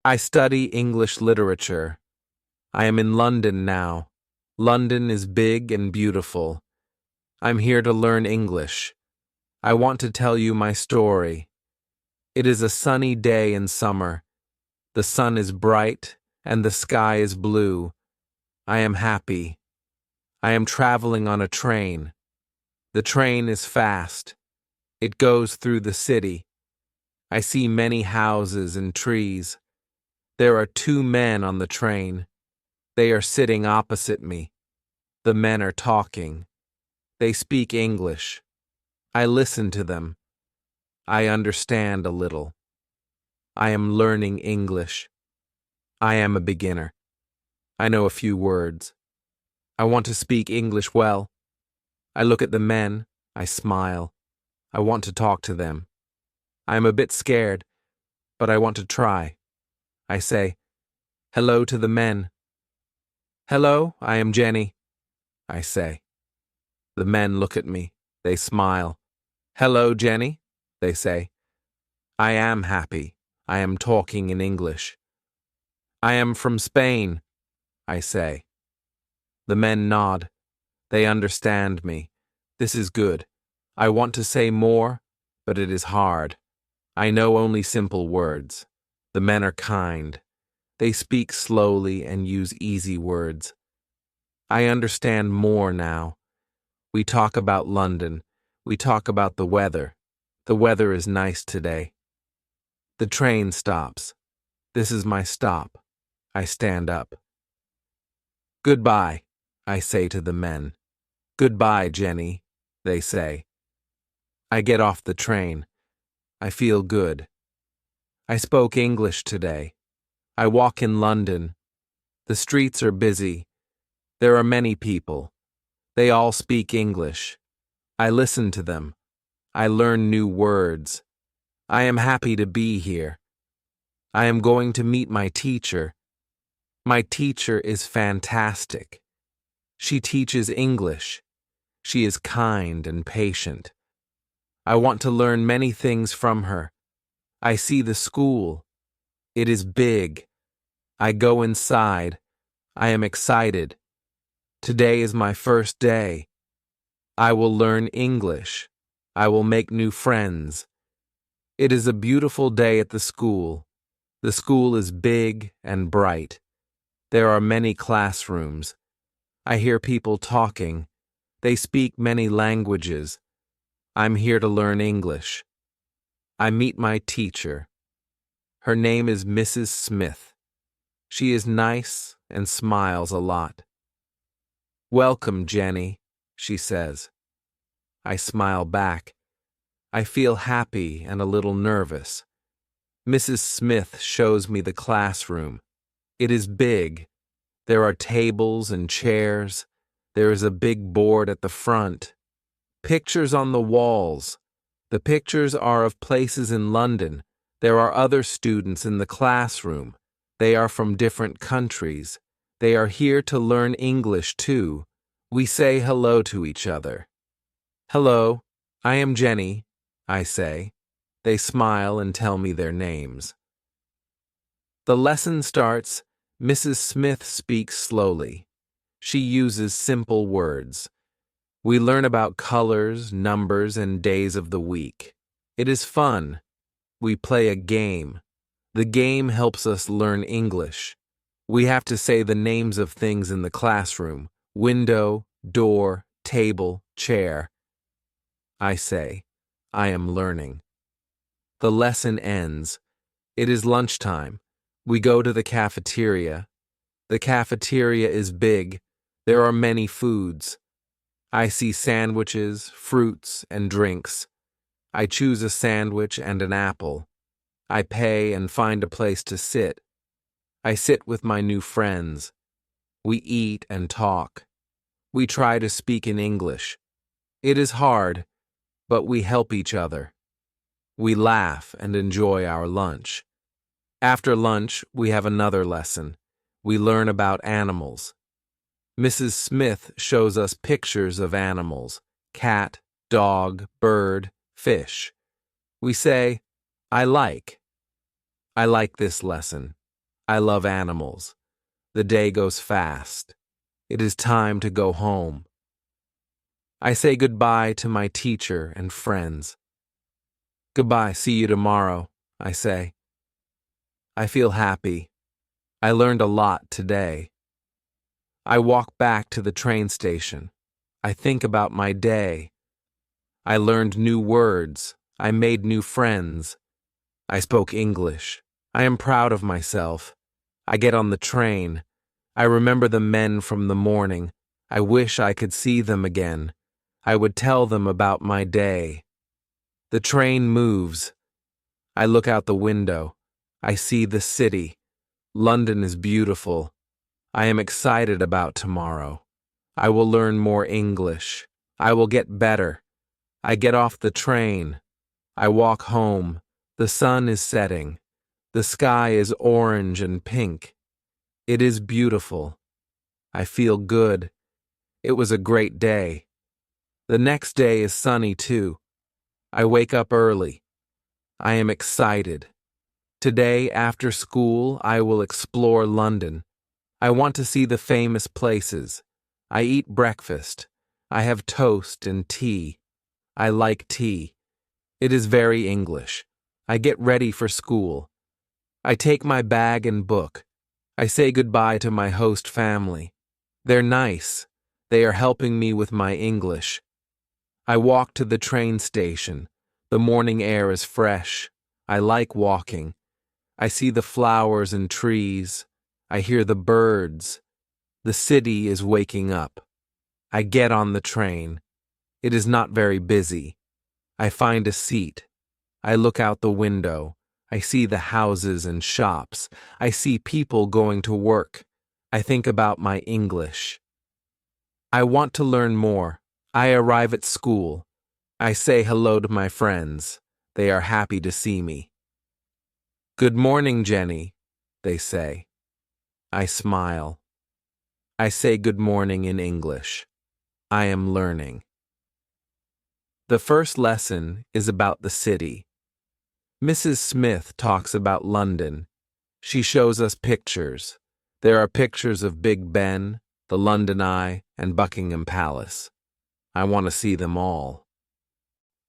I study English literature. I am in London now. London is big and beautiful. I'm here to learn English. I want to tell you my story. It is a sunny day in summer. The sun is bright and the sky is blue. I am happy. I am traveling on a train. The train is fast. It goes through the city. I see many houses and trees. There are two men on the train. They are sitting opposite me. The men are talking. They speak English. I listen to them. I understand a little. I am learning English. I am a beginner. I know a few words. I want to speak English well. I look at the men. I smile. I want to talk to them. I am a bit scared, but I want to try. I say, "Hello" to the men. "Hello, I am Jenny," I say. The men look at me. They smile. "Hello, Jenny," they say. I am happy. I am talking in English. "I am from Spain," I say. The men nod. They understand me. This is good. I want to say more, but it is hard. I know only simple words. The men are kind. They speak slowly and use easy words. I understand more now. We talk about London. We talk about the weather. The weather is nice today. The train stops. This is my stop. I stand up. "Goodbye," I say to the men. "Goodbye, Jenny," they say. I get off the train. I feel good. I spoke English today. I walk in London. The streets are busy. There are many people. They all speak English. I listen to them. I learn new words. I am happy to be here. I am going to meet my teacher. My teacher is fantastic. She teaches English. She is kind and patient. I want to learn many things from her. I see the school. It is big. I go inside. I am excited. Today is my first day. I will learn English. I will make new friends. It is a beautiful day at the school. The school is big and bright. There are many classrooms. I hear people talking. They speak many languages. I'm here to learn English. I meet my teacher. Her name is Mrs. Smith. She is nice and smiles a lot. "Welcome, Jenny," she says. I smile back. I feel happy and a little nervous. Mrs. Smith shows me the classroom. It is big. There are tables and chairs. There is a big board at the front. Pictures on the walls. The pictures are of places in London. There are other students in the classroom. They are from different countries. They are here to learn English too. We say hello to each other. "Hello, I am Jenny," I say. They smile and tell me their names. The lesson starts. Mrs. Smith speaks slowly. She uses simple words. We learn about colors, numbers, and days of the week. It is fun. We play a game. The game helps us learn English. We have to say the names of things in the classroom: window, door, table, chair. I say, I am learning. The lesson ends. It is lunchtime. We go to the cafeteria. The cafeteria is big. There are many foods. I see sandwiches, fruits, and drinks. I choose a sandwich and an apple. I pay and find a place to sit. I sit with my new friends. We eat and talk. We try to speak in English. It is hard, but we help each other. We laugh and enjoy our lunch. After lunch, we have another lesson. We learn about animals. Mrs. Smith shows us pictures of animals: cat, dog, bird, fish. We say, I like this lesson. I love animals. The day goes fast. It is time to go home. I say goodbye to my teacher and friends. Goodbye, see you tomorrow, I say. I feel happy. I learned a lot today. I walk back to the train station. I think about my day. I learned new words. I made new friends. I spoke English. I am proud of myself. I get on the train. I remember the men from the morning. I wish I could see them again. I would tell them about my day. The train moves. I look out the window. I see the city. London is beautiful. I am excited about tomorrow. I will learn more English. I will get better. I get off the train. I walk home. The sun is setting. The sky is orange and pink. It is beautiful. I feel good. It was a great day. The next day is sunny too. I wake up early. I am excited. Today, after school, I will explore London. I want to see the famous places. I eat breakfast. I have toast and tea. I like tea. It is very English. I get ready for school. I take my bag and book. I say goodbye to my host family. They're nice. They are helping me with my English. I walk to the train station. The morning air is fresh. I like walking. I see the flowers and trees. I hear the birds. The city is waking up. I get on the train. It is not very busy. I find a seat. I look out the window. I see the houses and shops. I see people going to work. I think about my English. I want to learn more. I arrive at school. I say hello to my friends. They are happy to see me. Good morning, Jenny, they say. I smile. I say good morning in English. I am learning. The first lesson is about the city. Mrs. Smith talks about London. She shows us pictures. There are pictures of Big Ben, the London Eye, and Buckingham Palace. I want to see them all.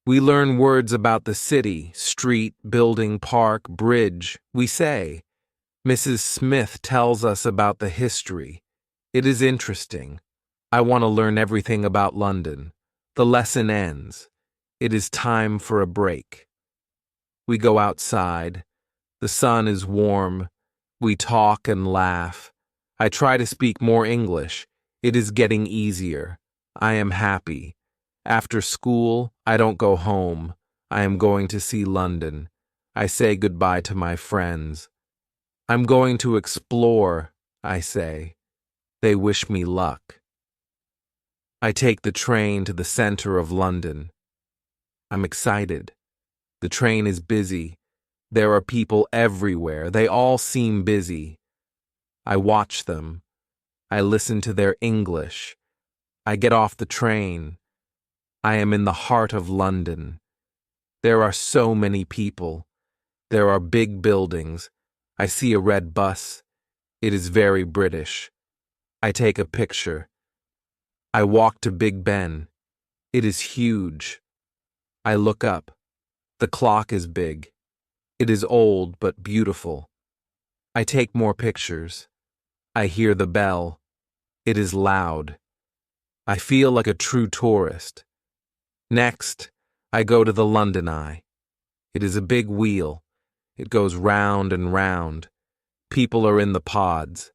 We learn words about the city, street, building, park, bridge. We say. Mrs. Smith tells us about the history. It is interesting. I want to learn everything about London. The lesson ends. It is time for a break. We go outside. The sun is warm. We talk and laugh. I try to speak more English. It is getting easier. I am happy. After school, I don't go home. I am going to see London. I say goodbye to my friends. I'm going to explore, I say. They wish me luck. I take the train to the center of London. I'm excited. The train is busy. There are people everywhere. They all seem busy. I watch them. I listen to their English. I get off the train. I am in the heart of London. There are so many people. There are big buildings. I see a red bus. It is very British. I take a picture. I walk to Big Ben. It is huge. I look up. The clock is big. It is old but beautiful. I take more pictures. I hear the bell. It is loud. I feel like a true tourist. Next, I go to the London Eye. It is a big wheel. It goes round and round. People are in the pods.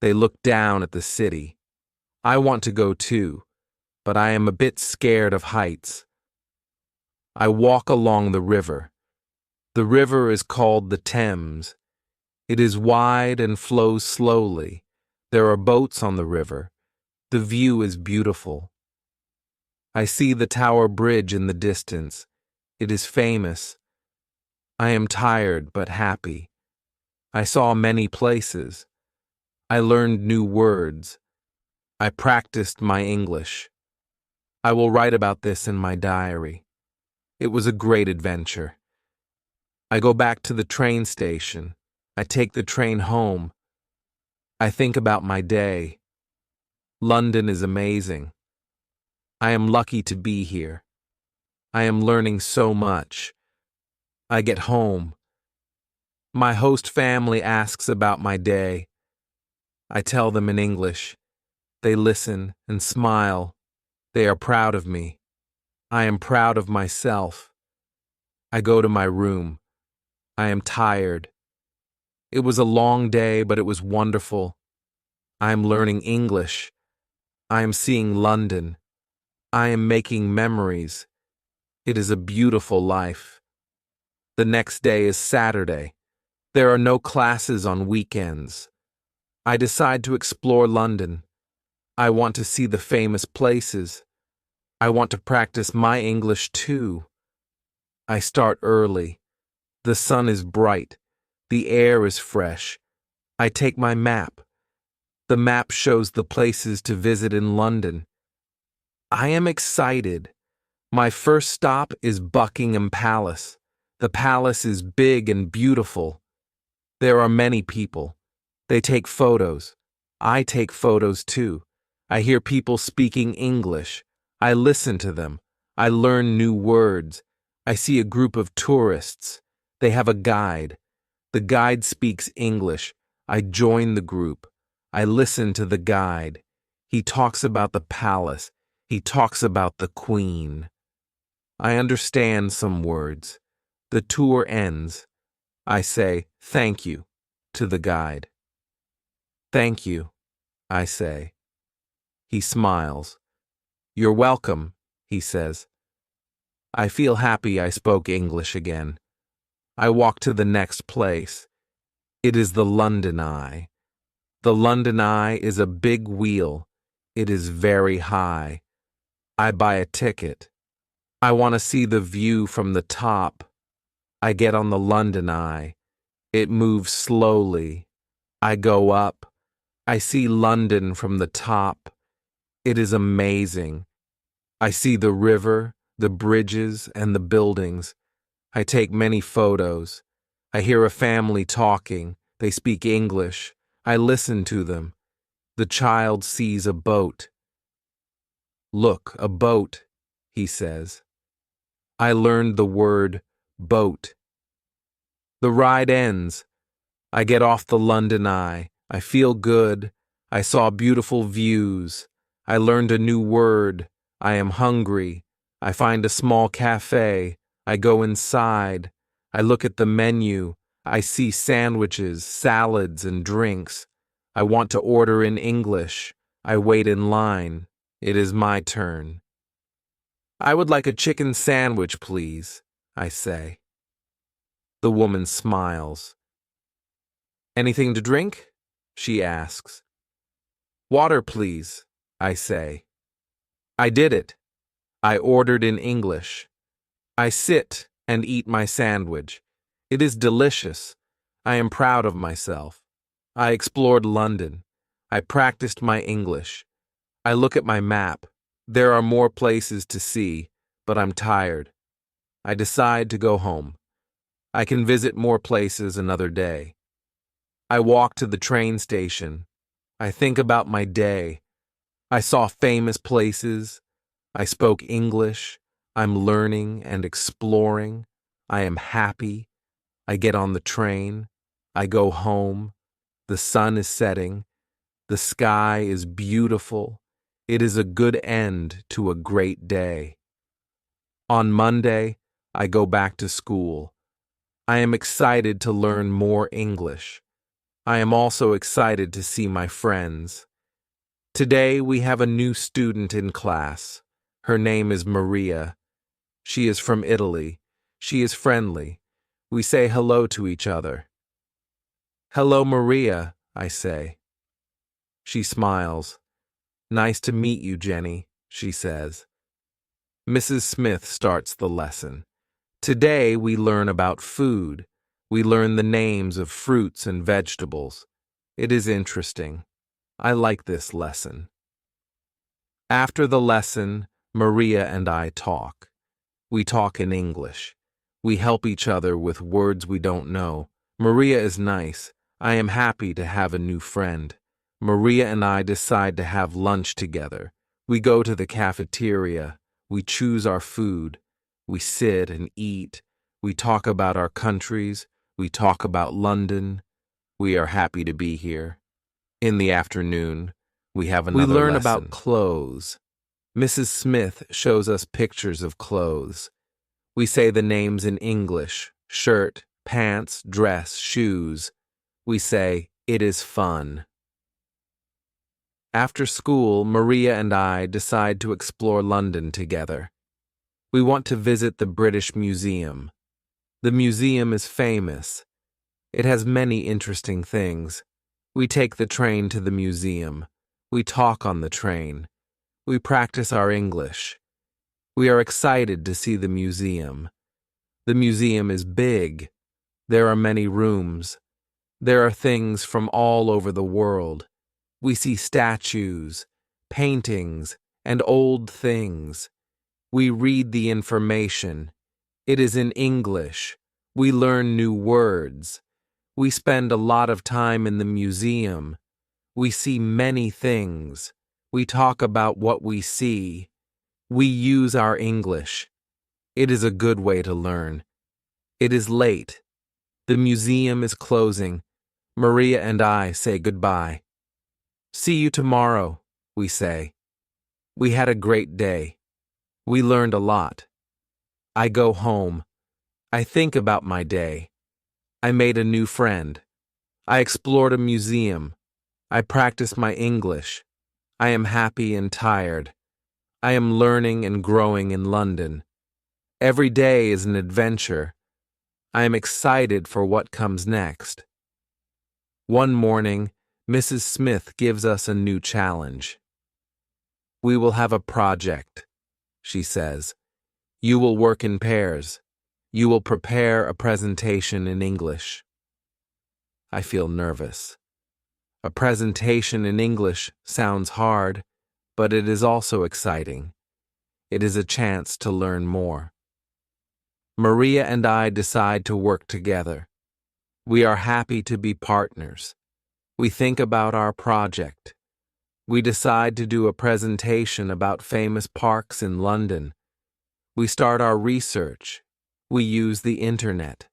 They look down at the city. I want to go too, but I am a bit scared of heights. I walk along the river. The river is called the Thames. It is wide and flows slowly. There are boats on the river. The view is beautiful. I see the Tower Bridge in the distance. It is famous. I am tired but happy. I saw many places. I learned new words. I practiced my English. I will write about this in my diary. It was a great adventure. I go back to the train station. I take the train home. I think about my day. London is amazing. I am lucky to be here. I am learning so much. I get home. My host family asks about my day. I tell them in English. They listen and smile. They are proud of me. I am proud of myself. I go to my room. I am tired. It was a long day, but it was wonderful. I am learning English. I am seeing London. I am making memories. It is a beautiful life. The next day is Saturday. There are no classes on weekends. I decide to explore London. I want to see the famous places. I want to practice my English too. I start early. The sun is bright. The air is fresh. I take my map. The map shows the places to visit in London. I am excited. My first stop is Buckingham Palace. The palace is big and beautiful. There are many people. They take photos. I take photos too. I hear people speaking English. I listen to them. I learn new words. I see a group of tourists. They have a guide. The guide speaks English. I join the group. I listen to the guide. He talks about the palace. He talks about the Queen. I understand some words. The tour ends. I say, "Thank you," to the guide. "Thank you," I say. He smiles. "You're welcome," he says. I feel happy I spoke English again. I walk to the next place. It is the London Eye. The London Eye is a big wheel. It is very high. I buy a ticket. I want to see the view from the top. I get on the London Eye. It moves slowly. I go up. I see London from the top. It is amazing. I see the river, the bridges, and the buildings. I take many photos. I hear a family talking. They speak English. I listen to them. The child sees a boat. "Look, a boat," he says. I learned the word boat. The ride ends. I get off the London Eye. I feel good. I saw beautiful views. I learned a new word. I am hungry. I find a small cafe. I go inside. I look at the menu. I see sandwiches, salads, and drinks. I want to order in English. I wait in line. It is my turn. "I would like a chicken sandwich, please," I say. The woman smiles. "Anything to drink?" she asks. "Water, please," I say. I did it. I ordered in English. I sit and eat my sandwich. It is delicious. I am proud of myself. I explored London. I practiced my English. I look at my map. There are more places to see, but I'm tired. I decide to go home. I can visit more places another day. I walk to the train station. I think about my day. I saw famous places. I spoke English. I'm learning and exploring. I am happy. I get on the train. I go home. The sun is setting. The sky is beautiful. It is a good end to a great day. On Monday, I go back to school. I am excited to learn more English. I am also excited to see my friends. Today we have a new student in class. Her name is Maria. She is from Italy. She is friendly. We say hello to each other. "Hello, Maria," I say. She smiles. "Nice to meet you, Jenny," she says. Mrs. Smith starts the lesson. Today we learn about food. We learn the names of fruits and vegetables. It is interesting. I like this lesson. After the lesson, Maria and I talk. We talk in English. We help each other with words we don't know, Maria is nice. I am happy to have a new friend. Maria and I decide to have lunch together. We go to the cafeteria. We choose our food. We sit and eat. We talk about our countries. We talk about London. We are happy to be here. In the afternoon, we have another lesson. We learn about clothes. Mrs. Smith shows us pictures of clothes. We say the names in English: shirt, pants, dress, shoes. We say, "It is fun." After school, Maria and I decide to explore London together. We want to visit the British Museum. The museum is famous. It has many interesting things. We take the train to the museum. We talk on the train. We practice our English. We are excited to see the museum. The museum is big. There are many rooms. There are things from all over the world. We see statues, paintings, and old things. We read the information. It is in English. We learn new words. We spend a lot of time in the museum. We see many things. We talk about what we see. We use our English. It is a good way to learn. It is late. The museum is closing. Maria and I say goodbye. "See you tomorrow," we say. We had a great day. We learned a lot. I go home. I think about my day. I made a new friend. I explored a museum. I practiced my English. I am happy and tired. I am learning and growing in London. Every day is an adventure. I am excited for what comes next. One morning, Mrs. Smith gives us a new challenge. "We will have a project," she says. "You will work in pairs. You will prepare a presentation in English." I feel nervous. A presentation in English sounds hard, but it is also exciting. It is a chance to learn more. Maria and I decide to work together. We are happy to be partners. We think about our project. We decide to do a presentation about famous parks in London. We start our research. We use the internet.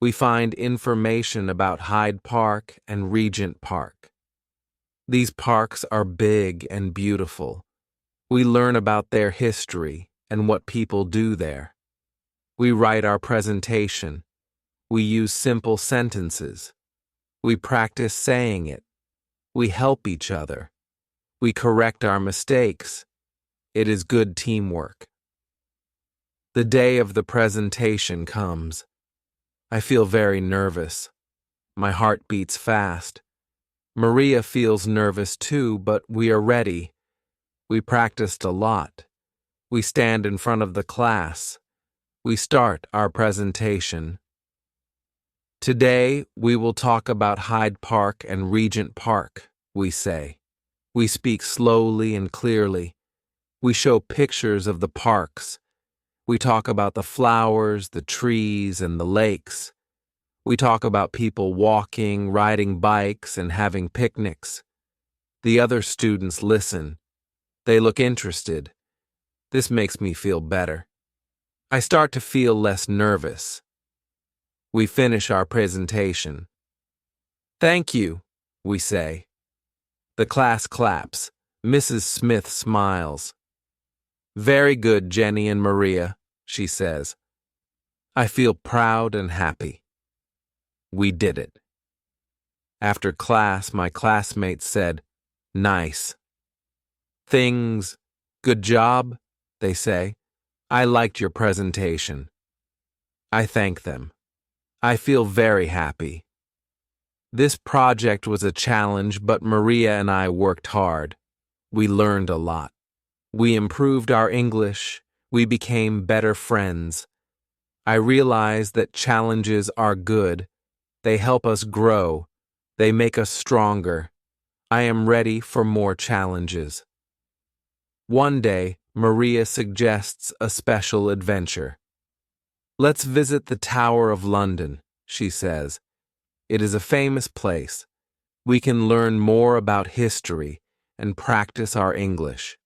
We find information about Hyde Park and Regent Park. These parks are big and beautiful. We learn about their history and what people do there. We write our presentation. We use simple sentences. We practice saying it. We help each other. We correct our mistakes. It is good teamwork. The day of the presentation comes. I feel very nervous. My heart beats fast. Maria feels nervous too, but we are ready. We practiced a lot. We stand in front of the class. We start our presentation. "Today, we will talk about Hyde Park and Regent Park," we say. We speak slowly and clearly. We show pictures of the parks. We talk about the flowers, the trees, and the lakes. We talk about people walking, riding bikes, and having picnics. The other students listen. They look interested. This makes me feel better. I start to feel less nervous. We finish our presentation. "Thank you," we say. The class claps. Mrs. Smith smiles. "Very good, Jenny and Maria," she says. I feel proud and happy. We did it. After class, my classmates said, "Nice." Things, "Good job," they say. "I liked your presentation." I thank them. I feel very happy. This project was a challenge, but Maria and I worked hard. We learned a lot. We improved our English. We became better friends. I realized that challenges are good. They help us grow. They make us stronger. I am ready for more challenges. One day, Maria suggests a special adventure. "Let's visit the Tower of London," she says. It is a famous place. We can learn more about history and practice our English.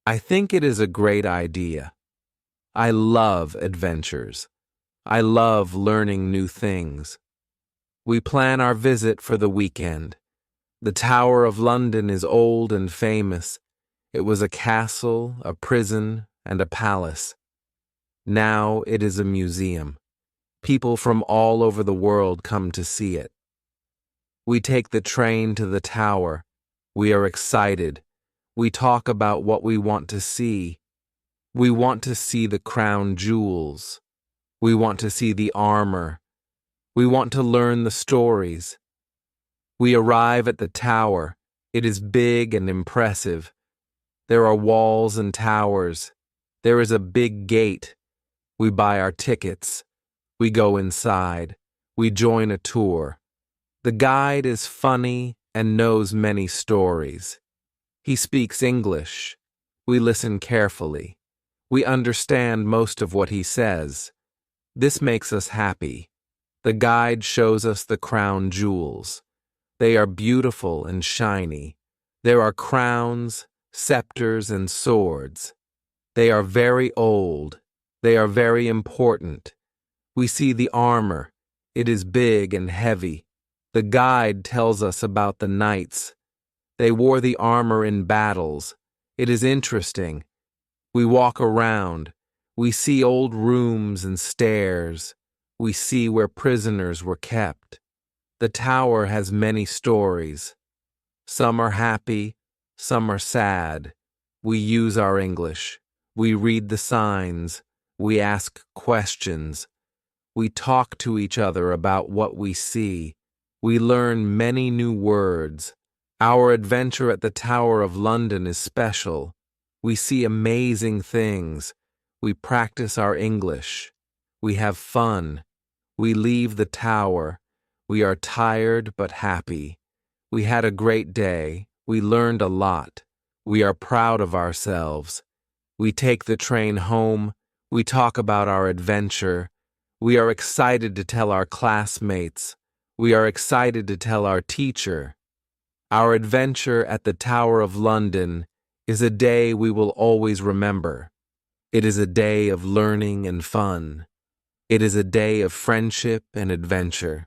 I think it is a great idea. I love adventures. I love learning new things. We plan our visit for the weekend. The Tower of London is old and famous. It was a castle, a prison, and a palace. Now it is a museum. People from all over the world come to see it. We take the train to the tower. We are excited. We talk about what we want to see. We want to see the crown jewels. We want to see the armor. We want to learn the stories. We arrive at the tower. It is big and impressive. There are walls and towers. There is a big gate. We buy our tickets. We go inside. We join a tour. The guide is funny and knows many stories. He speaks English. We listen carefully. We understand most of what he says. This makes us happy. The guide shows us the crown jewels. They are beautiful and shiny. There are crowns, scepters, and swords. They are very old. They are very important. We see the armor. It is big and heavy. The guide tells us about the knights. They wore the armor in battles. It is interesting. We walk around. We see old rooms and stairs. We see where prisoners were kept. The tower has many stories. Some are happy, some are sad. We use our English. We read the signs. We ask questions. We talk to each other about what we see. We learn many new words. Our adventure at the Tower of London is special. We see amazing things. We practice our English. We have fun. We leave the tower. We are tired but happy. We had a great day. We learned a lot. We are proud of ourselves. We take the train home. We talk about our adventure. We are excited to tell our classmates. We are excited to tell our teacher. Our adventure at the Tower of London is a day we will always remember. It is a day of learning and fun. It is a day of friendship and adventure.